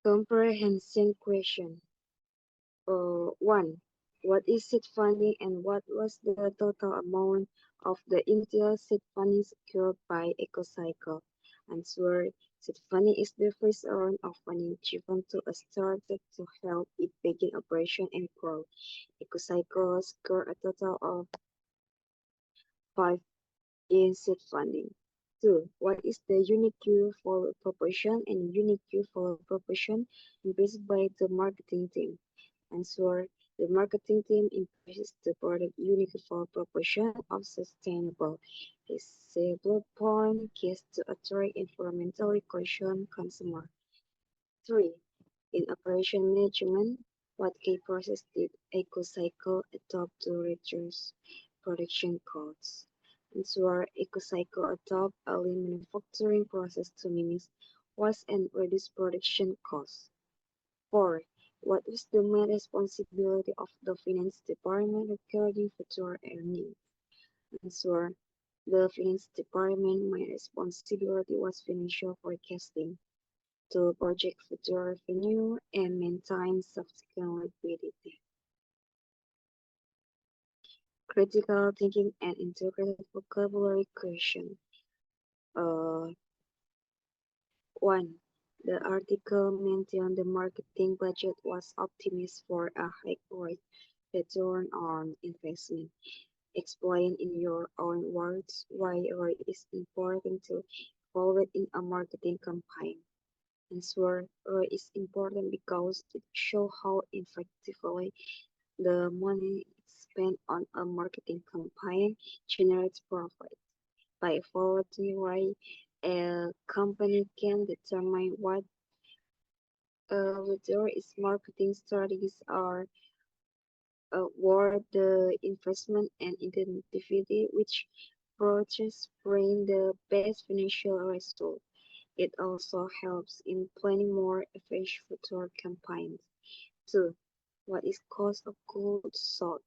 Comprehension question. 1. What is seed funding and what was the total amount of the initial seed funding secured by EcoCycle? Answer. Seed funding is the first round of funding given to a startup to help it begin operation and grow. EcoCycle secured a total of 5 in seed funding. 2. What is the unit Q follow proportion and unit Q follow proportion increased by the marketing team? Answer. The marketing team increases the product unit follow proportion of sustainable, recyclable point keys to attract environmentally conscious consumer. 3. In operation management, what key process did EcoCycle adopt to reduce production costs? Answer. EcoCycle adopt a lean manufacturing process to minimize waste and reduce production costs. 4. What is the main responsibility of the finance department regarding future earnings? Answer. The finance department main responsibility was financial forecasting to project future revenue and maintain subsequent liquidity. Critical thinking and integrated vocabulary question. 1. The article mentioned the marketing budget was optimized for a high return on investment. Explain in your own words why ROI is important to evaluate in a marketing campaign. Answer. ROI is important because it shows how effectively the money spent on a marketing campaign generates profit. By evaluating ROI, a company can determine whether its marketing strategies are worth the investment and identify which approaches bring the best financial result. It also helps in planning more efficient future campaigns. 2. What is cost of goods sold?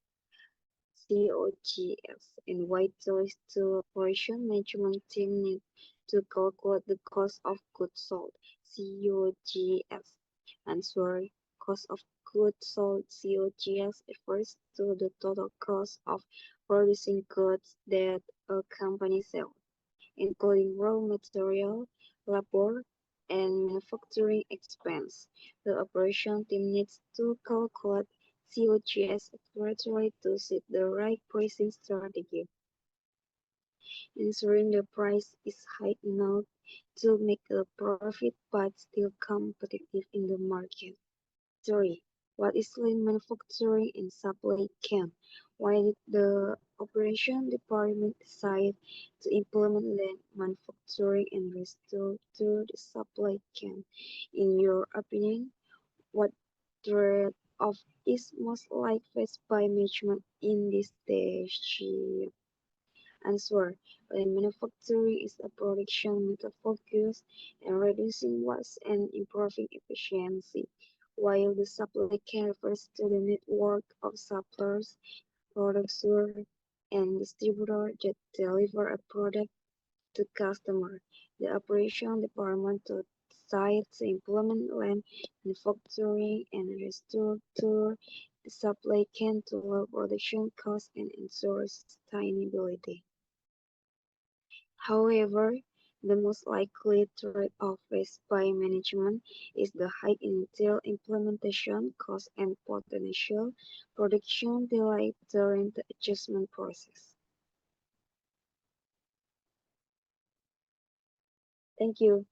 COGS, and why the operation management team need to calculate the cost of goods sold? COGS. Answer. Cost of goods sold (COGS) refers to the total cost of producing goods that a company sells, including raw material, labor, and manufacturing expense. The operation team needs to calculate COGS accurately to set the right pricing strategy, ensuring the price is high enough to make a profit but still competitive in the market. 3. What is lean manufacturing and supply chain? Why did the operation department decide to implement lean manufacturing and restructure the supply chain? In your opinion, what trade-off is most likely faced by management in this stage? Answer. Lean manufacturing is a production method focused on reducing waste and improving efficiency, while the supply chain refers to the network of suppliers, producers, and distributors that deliver a product to customers. The operation department decides to implement lean manufacturing and restructure the supply chain to lower production costs and ensure sustainability. However, the most likely trade-off faced by management is the high initial implementation cost and potential production delay during the adjustment process. Thank you.